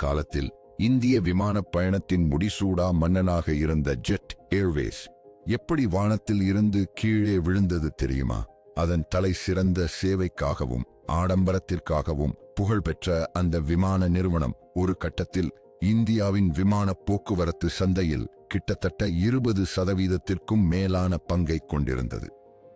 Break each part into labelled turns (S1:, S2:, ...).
S1: காலத்தில் இந்திய விமானப் பயணத்தின் முடிசூடா மன்னனாக இருந்த ஜெட் ஏர்வேஸ் எப்படி வானத்தில் இருந்து கீழே விழுந்தது தெரியுமா? அதன் தலை சிறந்த சேவைக்காகவும் ஆடம்பரத்திற்காகவும் புகழ்பெற்ற அந்த விமான நிறுவனம் ஒரு கட்டத்தில் இந்தியாவின் விமான போக்குவரத்து சந்தையில் கிட்டத்தட்ட 20% மேலான பங்கை கொண்டிருந்தது.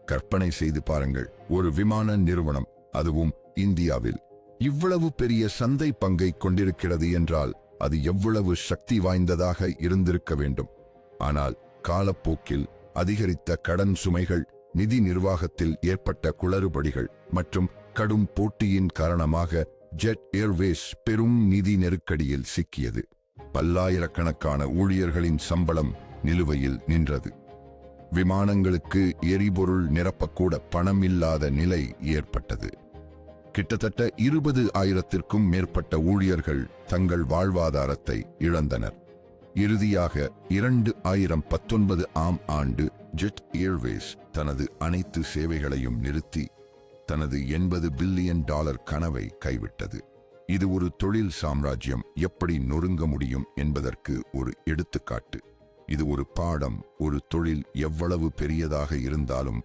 S1: கற்பனை செய்து பாருங்கள், ஒரு விமான நிறுவனம், அதுவும் இந்தியாவில், இவ்வளவு பெரிய சந்தை பங்கை கொண்டிருக்கிறது என்றால் அது எவ்வளவு சக்தி வாய்ந்ததாக இருந்திருக்க வேண்டும். ஆனால் காலப்போக்கில் அதிகரித்த கடன் சுமைகள், நிதி நிர்வாகத்தில் ஏற்பட்ட குளறுபடிகள் மற்றும் கடும் போட்டியின் காரணமாக ஜெட் ஏர்வேஸ் பெரும் நிதி நெருக்கடியில் சிக்கியது. பல்லாயிரக்கணக்கான ஊழியர்களின் சம்பளம் நிலுவையில் நின்றது. விமானங்களுக்கு எரிபொருள் நிரப்பக்கூட பணம் இல்லாத நிலை ஏற்பட்டது. கிட்டத்தட்ட 20,000க்கும் மேற்பட்ட ஊழியர்கள் தங்கள் வாழ்வாதாரத்தை இழந்தனர். இறுதியாக 2019ஆம் ஆண்டு ஜெட் ஏர்வேஸ் தனது அனைத்து சேவைகளையும் நிறுத்தி தனது $80 பில்லியன் கனவை கைவிட்டது. இது ஒரு தொழில் சாம்ராஜ்யம் எப்படி நொறுங்க முடியும் என்பதற்கு ஒரு எடுத்துக்காட்டு. இது ஒரு பாடம். ஒரு தொழில் எவ்வளவு பெரியதாக இருந்தாலும்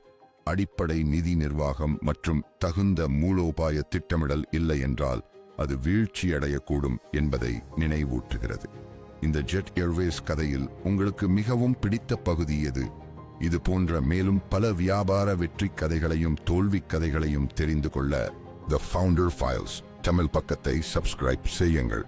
S1: அடிப்படை நிதி நிர்வாகம் மற்றும் தகுந்த மூலோபாய திட்டமிடல் இல்லை என்றால் அது வீழ்ச்சியடையக்கூடும் என்பதை நினைவூட்டுகிறது. இந்த ஜெட் ஏர்வேஸ் கதையில் உங்களுக்கு மிகவும் பிடித்த பகுதி எது? இது போன்ற மேலும் பல வியாபார வெற்றி கதைகளையும் தோல்வி கதைகளையும் தெரிந்து கொள்ள தி ஃபவுண்டர் ஃபைல்ஸ் தமிழ் பக்கத்தை சப்ஸ்கிரைப் செய்யுங்கள்.